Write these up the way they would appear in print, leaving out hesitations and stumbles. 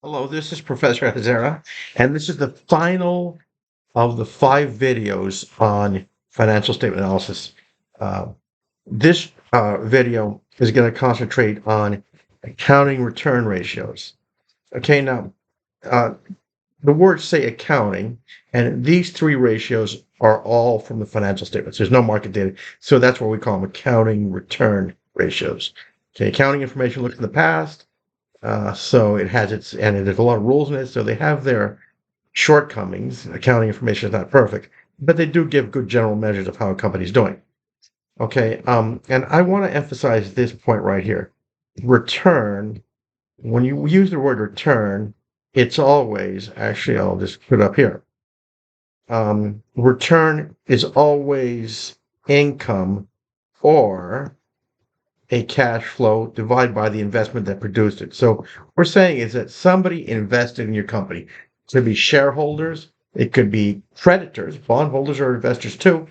Hello, this is Professor Hazara, and this is the final of the 5 videos on financial statement analysis. Uh, this video is going to concentrate on accounting return ratios. Okay, now uh, the words say accounting, and these 3 ratios are all from the financial statements. There's no market data, so that's what we call them accounting return ratios. Okay, accounting information looks in the past. So it has and there's a lot of rules in it. So they have their shortcomings. Accounting information is not perfect, but they do give good general measures of how a company's doing. Okay. And I want to emphasize this point right here. Return, when you use the word return, it's always, actually, I'll just put it up here. Return is always income or a cash flow divided by the investment that produced it. So we're saying is that somebody invested in your company. It could be shareholders, it could be creditors, bondholders or investors too.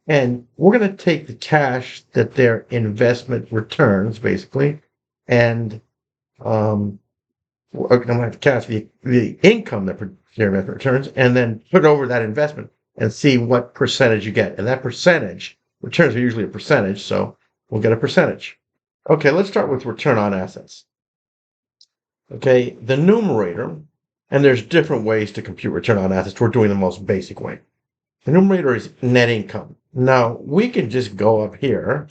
And we're going to take the cash that their investment returns, basically, and I'm going to have to cash the income that their investment returns, and then put over that investment and see what percentage you get. And that percentage, returns are usually a percentage, so we'll get a percentage. Okay, let's start with return on assets. Okay, the numerator, and there's different ways to compute return on assets. We're doing the most basic way. The numerator is net income. Now, we can just go up here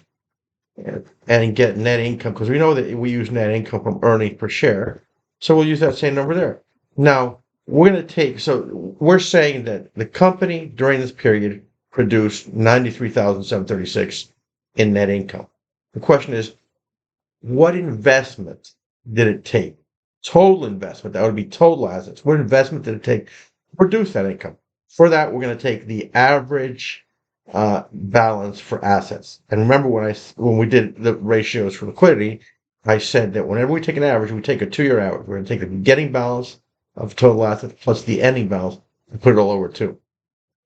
and get net income because we know that we use net income from earnings per share. So we'll use that same number there. Now, we're going to we're saying that the company during this period produced 93,736 in net income. The question is, what investment did it take? Total investment, that would be total assets. What investment did it take to produce that income? For that, we're going to take the average balance for assets. And remember when we did the ratios for liquidity, I said that whenever we take an average, we take a 2-year average. We're going to take the beginning balance of total assets plus the ending balance and put it all over 2.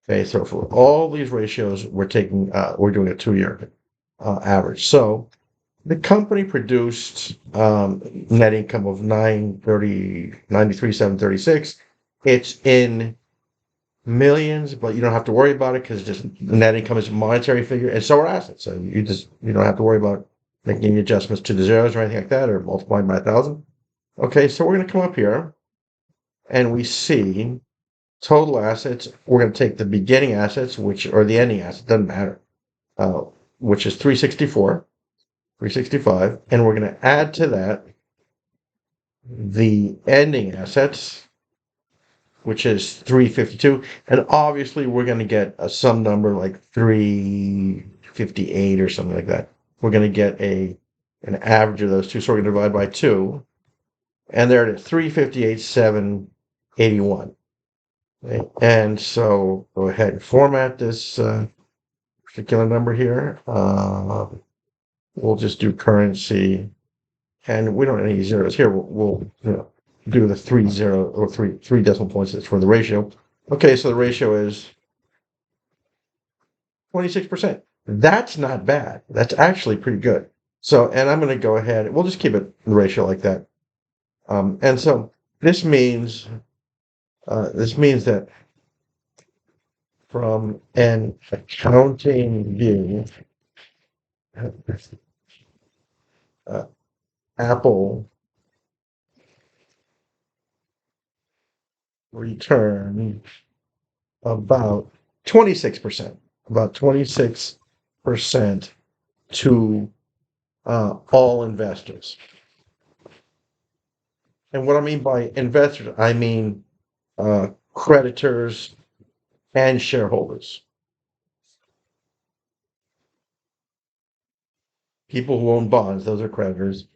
Okay, so for all these ratios, we're doing a 2-year average. So the company produced net income of 93,736. It's in millions, but you don't have to worry about it because just the net income is a monetary figure, and so are assets. So you don't have to worry about making any adjustments to the zeros or anything like that, or multiplying by 1,000. Okay, so we're going to come up here, and we see total assets. We're going to take the beginning assets, or the ending assets, doesn't matter, which is 365, and we're going to add to that the ending assets, which is 352, and obviously we're going to get some number like 358 or something like that. We're going to get an average of those two, so we're going to divide by 2, and they're at 358,781. Okay. And so go ahead and format this particular number here. We'll just do currency, and we don't have any zeros here. We'll do the 3 decimal points for the ratio. Okay, so the ratio is 26%. That's not bad. That's actually pretty good. So, and I'm going to go ahead. We'll just keep it the ratio like that. And so this means that from an accounting view, Apple return about 26%, to all investors. And what I mean by investors, I mean creditors and shareholders. People who own bonds, those are creditors.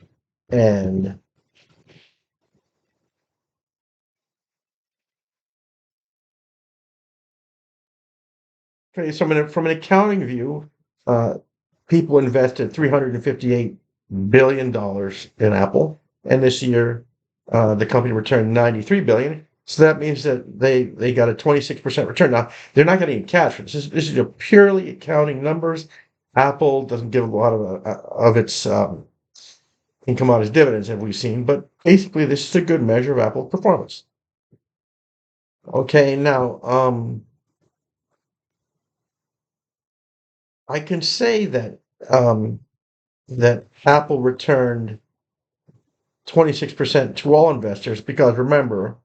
And okay, so from an accounting view, people invested $358 billion in Apple, and this year the company returned $93 billion. So that means that they got a 26% return. Now they're not getting cash for this. This is a purely accounting numbers. Apple doesn't give a lot of its can come out as dividends, have we seen, but basically this is a good measure of Apple's performance. Okay, now I can say um, that Apple returned 26% to all investors because remember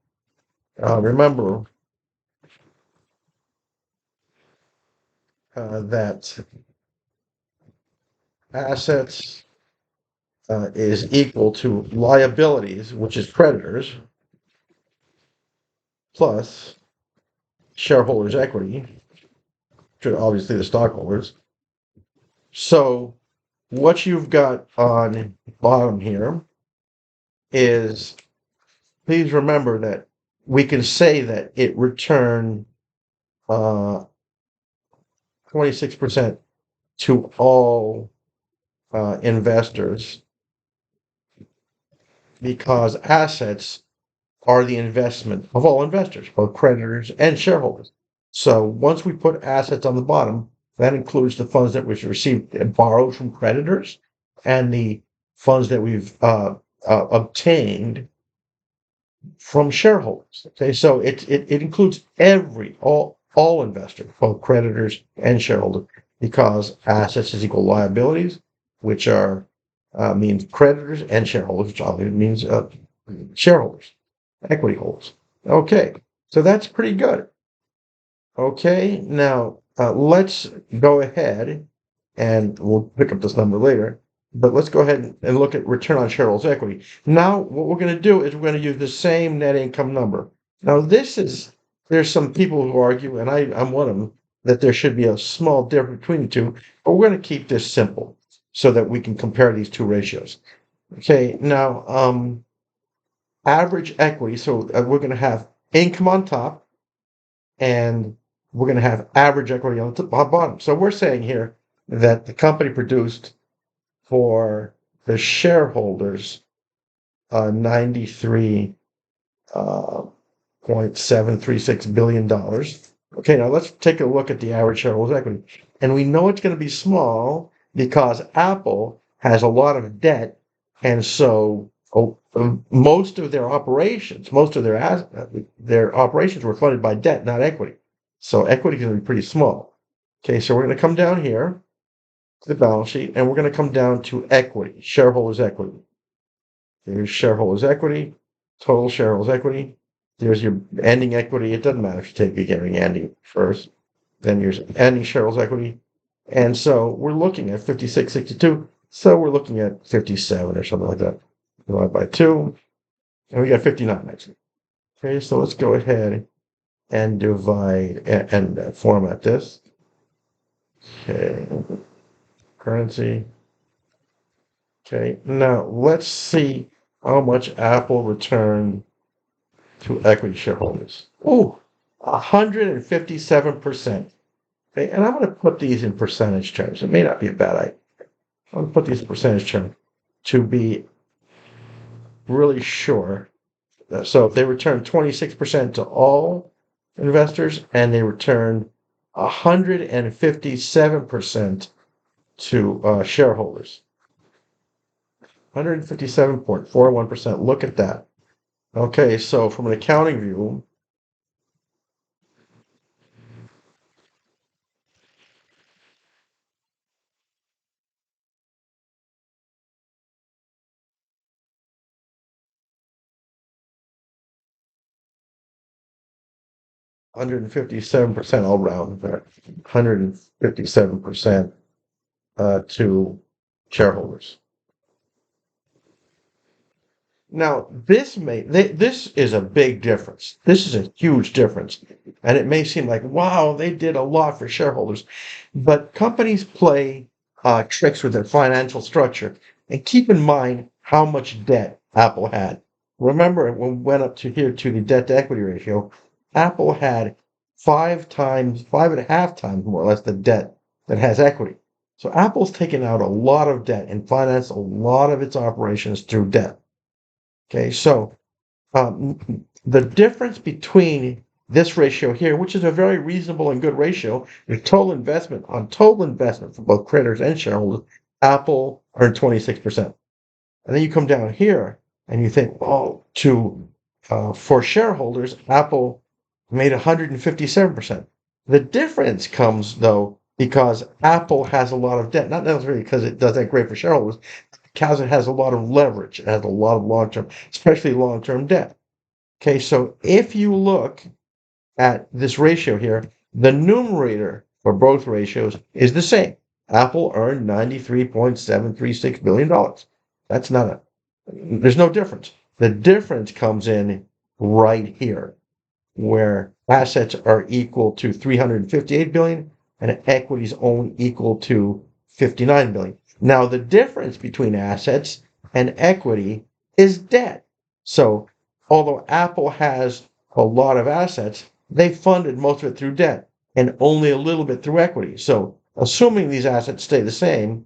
that assets is equal to liabilities, which is creditors, plus shareholders' equity, which are obviously the stockholders. So what you've got on the bottom here is, please remember that we can say that it returned 26% to all investors because assets are the investment of all investors, both creditors and shareholders. So once we put assets on the bottom, that includes the funds that we've received and borrowed from creditors and the funds that we've obtained from shareholders. Okay, so it includes all investors, both creditors and shareholders, because assets is equal liabilities, which are means creditors, and shareholders, which obviously means shareholders, equity holders. Okay, so that's pretty good. Okay, now let's go ahead and we'll pick up this number later. But let's go ahead and look at return on shareholders' equity. Now, what we're going to do is we're going to use the same net income number. Now, there's some people who argue, and I'm one of them, that there should be a small difference between the two, but we're going to keep this simple so that we can compare these two ratios. Okay, now, average equity, so we're going to have income on top, and we're going to have average equity on the bottom. So we're saying here that the company produced for the shareholders 93 $0.736 billion. Okay, now let's take a look at the average shareholders' equity. And we know it's going to be small because Apple has a lot of debt. And so most of their operations, their operations were funded by debt, not equity. So equity is going to be pretty small. Okay, so we're going to come down here to the balance sheet, and we're going to come down to equity, shareholders' equity. There's shareholders' equity, total shareholders' equity. There's your ending equity. It doesn't matter if you take beginning and ending first. Then there's ending shareholders' equity. And so we're looking at 56.62. So we're looking at 57 or something like that. Divide by 2. And we got 59 actually. Okay, so let's go ahead and divide and format this. Okay, currency. Okay, now let's see how much Apple returned to equity shareholders. Oh, 157%. Okay, and I'm going to put these in percentage terms. It may not be a bad idea. I'm going to put these in percentage terms to be really sure. So they returned 26% to all investors, and they returned 157% to shareholders. 157.41%. Look at that. Okay, so from an accounting view, 157% all round, 157% to shareholders. Now, this is a big difference. This is a huge difference. And it may seem like, wow, they did a lot for shareholders. But companies play tricks with their financial structure. And keep in mind how much debt Apple had. Remember, when we went up to here to the debt to equity ratio, Apple had 5.5 times more or less the debt that has equity. So Apple's taken out a lot of debt and financed a lot of its operations through debt. Okay, so the difference between this ratio here, which is a very reasonable and good ratio, the total investment for both creditors and shareholders, Apple earned 26%. And then you come down here and you think, oh, for shareholders, Apple made 157%. The difference comes though because Apple has a lot of debt, not necessarily because it does that great for shareholders, because it has a lot of leverage, it has a lot of long-term, especially long-term debt. Okay, so if you look at this ratio here, the numerator for both ratios is the same. Apple earned $93.736 billion. That's not a, there's no difference. The difference comes in right here, where assets are equal to 358 billion and equity is only equal to 59 billion. Now, the difference between assets and equity is debt. So, although Apple has a lot of assets, they funded most of it through debt and only a little bit through equity. So, assuming these assets stay the same,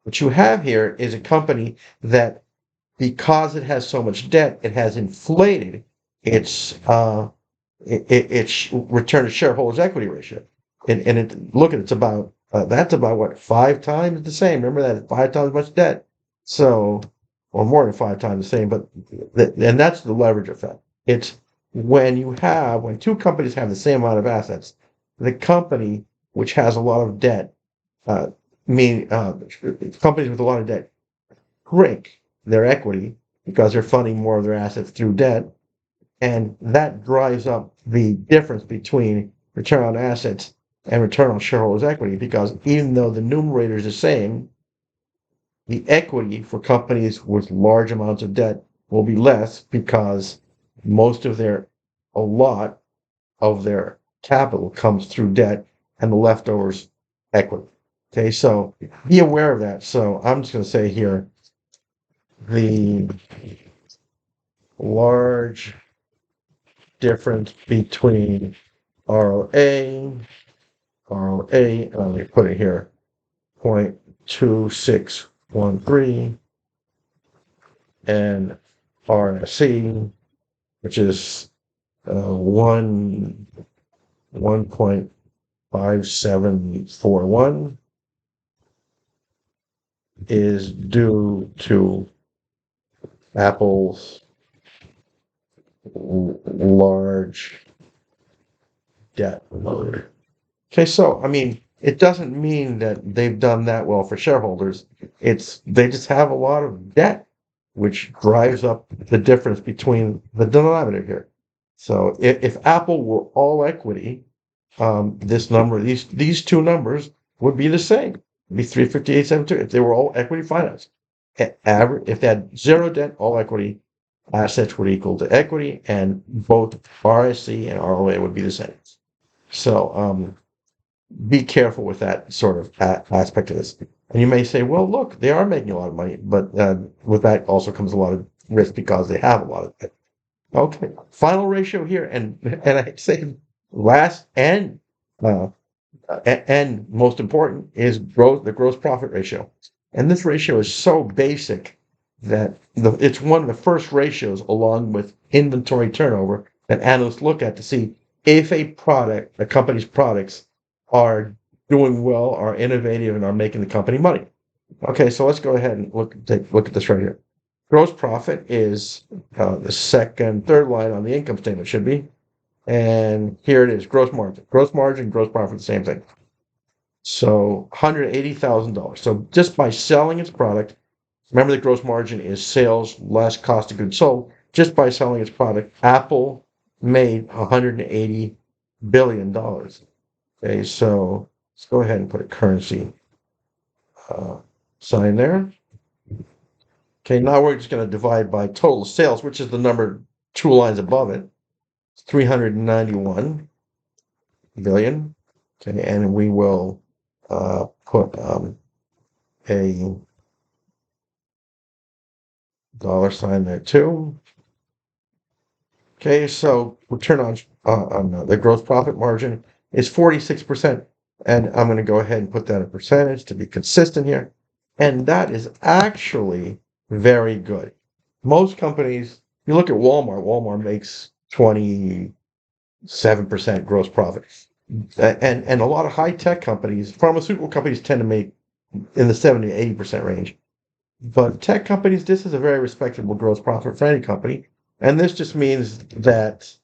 what you have here is a company that, because it has so much debt, it has inflated its its return to shareholders equity ratio. Look at it's about that's about what, 5 times the same. Remember that, 5 times as much debt. So, or more than 5 times the same. But and that's the leverage effect. It's when two companies have the same amount of assets, the company which has a lot of debt, uh, companies with a lot of debt shrink their equity because they're funding more of their assets through debt, and that drives up the difference between return on assets and return on shareholders' equity, because even though the numerator is the same, the equity for companies with large amounts of debt will be less because a lot of their capital comes through debt and the leftovers equity. Okay, so be aware of that. So I'm just going to say here, the large difference between ROA, let me put it here, 0.2613, and RSC, which is 1.5741, is due to Apple's large debt load. Okay, so I mean, it doesn't mean that they've done that well for shareholders. They just have a lot of debt, which drives up the difference between the denominator here. So if Apple were all equity, these two numbers would be the same. It'd be 358.72 if they were all equity financed. If they had zero debt, all equity, assets would equal to equity, and both RSC and ROA would be the same. So be careful with that sort of aspect of this. And you may say, well, look, they are making a lot of money, but with that also comes a lot of risk because they have a lot of it. Okay, final ratio here, and I say last and most important is the gross profit ratio. And this ratio is so basic that it's one of the first ratios, along with inventory turnover, that analysts look at to see if a company's products are doing well, are innovative, and are making the company money. Okay, so let's go ahead and take a look at this right here. Gross profit is the third line on the income statement, should be. And here it is, gross margin. Gross margin, gross profit, the same thing. So $180,000. So just by selling its product, remember the gross margin is sales less cost of goods sold. Just by selling its product, Apple made $180 billion. Okay, so let's go ahead and put a currency sign there. Okay, now we're just going to divide by total sales, which is the number 2 lines above it. It's 391 billion. Okay, and we will put a dollar sign there too. Okay, so return on the gross profit margin is 46%. And I'm going to go ahead and put that in percentage to be consistent here. And that is actually very good. Most companies, you look at Walmart makes 27% gross profit. And a lot of high-tech companies, pharmaceutical companies tend to make in the 70 to 80% range. But tech companies, this is a very respectable gross profit for any company. And this just means that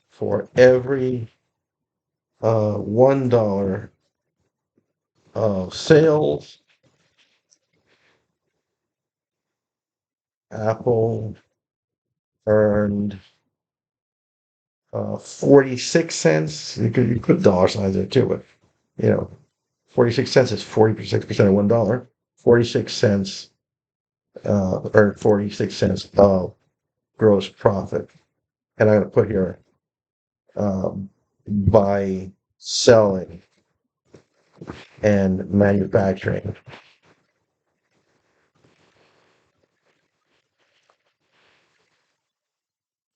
for every $1 of sales, Apple earned 46 cents. You put dollar signs there too, but you know, 46 cents is 46% of $1. 46 cents, or 46 cents of gross profit. And I'm going to put here by selling and manufacturing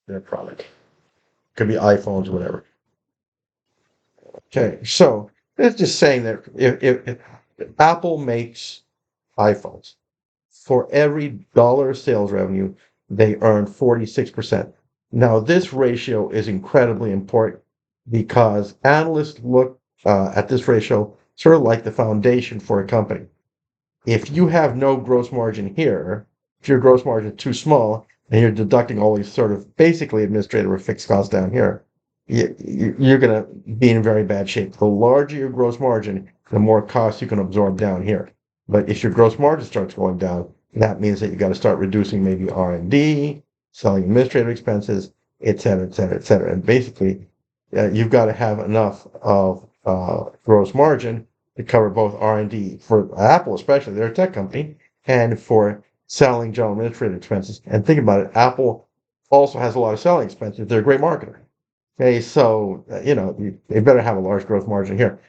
their product. Could be iPhones, whatever. Okay, so it's just saying that if Apple makes iPhones, for every dollar of sales revenue, they earn 46%. Now, this ratio is incredibly important because analysts look at this ratio sort of like the foundation for a company. If you have no gross margin here, if your gross margin is too small and you're deducting all these sort of basically administrative or fixed costs down here, you're going to be in very bad shape. The larger your gross margin, the more costs you can absorb down here. But if your gross margin starts going down, that means that you got to start reducing maybe R&D, selling administrative expenses, et cetera, et cetera, et cetera. And basically, you've got to have enough of gross margin to cover both R&D for Apple, especially they're a tech company, and for selling general administrative expenses. And think about it, Apple also has a lot of selling expenses. They're a great marketer. Okay, so they better have a large growth margin here.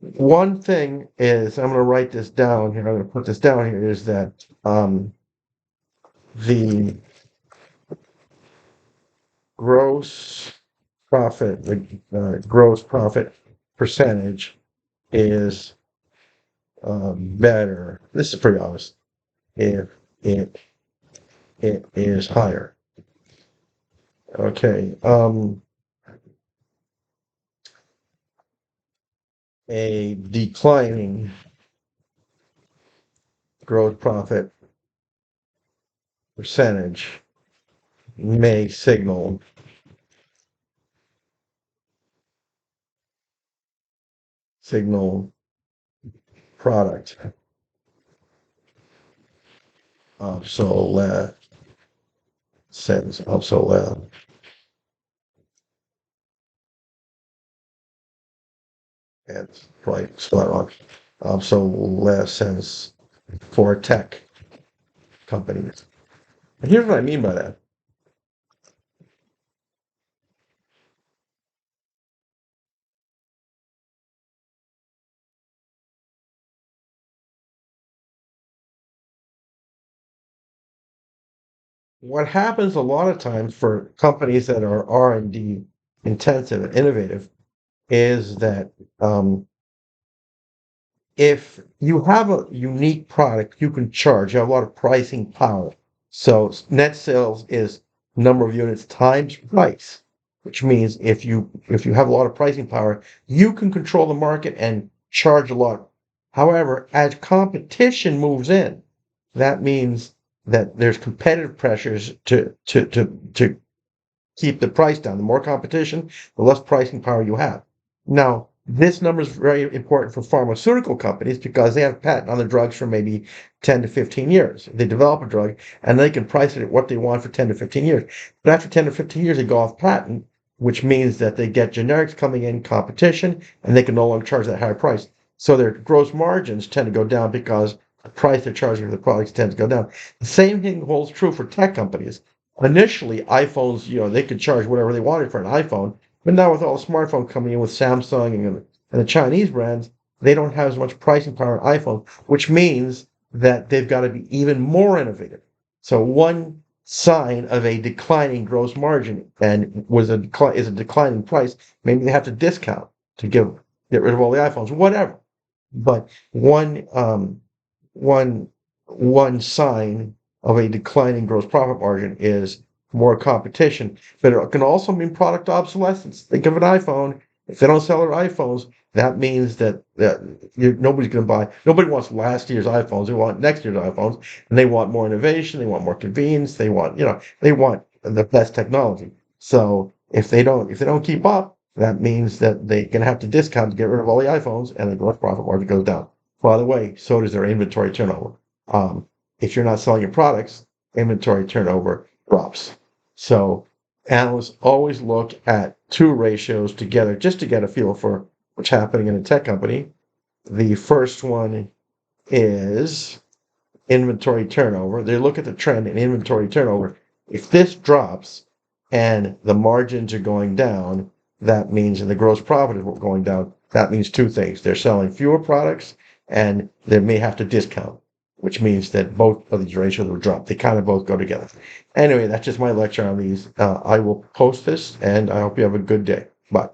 One thing is, I'm going to write this down here. I'm going to put this down here. Is that the gross gross profit percentage is better. This is pretty obvious. If it is higher. Okay. A declining gross profit percentage may signal product obsolescence. It's probably spelled wrong. Obsolescence for tech companies. And here's what I mean by that. What happens a lot of times for companies that are R&D intensive and innovative is that if you have a unique product, you can charge. You have a lot of pricing power. So net sales is number of units times price, which means if you have a lot of pricing power, you can control the market and charge a lot. However, as competition moves in, that means that there's competitive pressures to keep the price down. The more competition, the less pricing power you have. Now, this number is very important for pharmaceutical companies because they have patent on the drugs for maybe 10 to 15 years. They develop a drug and they can price it at what they want for 10 to 15 years. But after 10 to 15 years, they go off patent, which means that they get generics coming in, competition, and they can no longer charge that higher price. So their gross margins tend to go down because the price they're charging for the products tends to go down. The same thing holds true for tech companies. Initially, iPhones, they could charge whatever they wanted for an iPhone, but now with all the smartphones coming in with Samsung and the Chinese brands, they don't have as much pricing power on iPhone, which means that they've got to be even more innovative. So one sign of a declining gross margin and is a declining price, maybe they have to discount to get rid of all the iPhones, whatever. But one one sign of a declining gross profit margin is more competition, but it can also mean product obsolescence. Think of an iPhone. If they don't sell their iPhones, that means that nobody's going to buy. Nobody wants last year's iPhones. They want next year's iPhones, and they want more innovation. They want more convenience. They want the best technology. So if they don't keep up, that means that they're going to have to discount to get rid of all the iPhones, and the gross profit margin goes down. By the way, so does their inventory turnover. Um, if you're not selling your products, inventory turnover drops. So analysts always look at two ratios together just to get a feel for what's happening in a tech company. The first one is inventory turnover. They look at the trend in inventory turnover. If this drops and the margins are going down, that means, and the gross profit is going down, that means two things. They're selling fewer products and they may have to discount, which means that both of these ratios will drop. They kind of both go together. Anyway, that's just my lecture on these. I will post this and I hope you have a good day. Bye.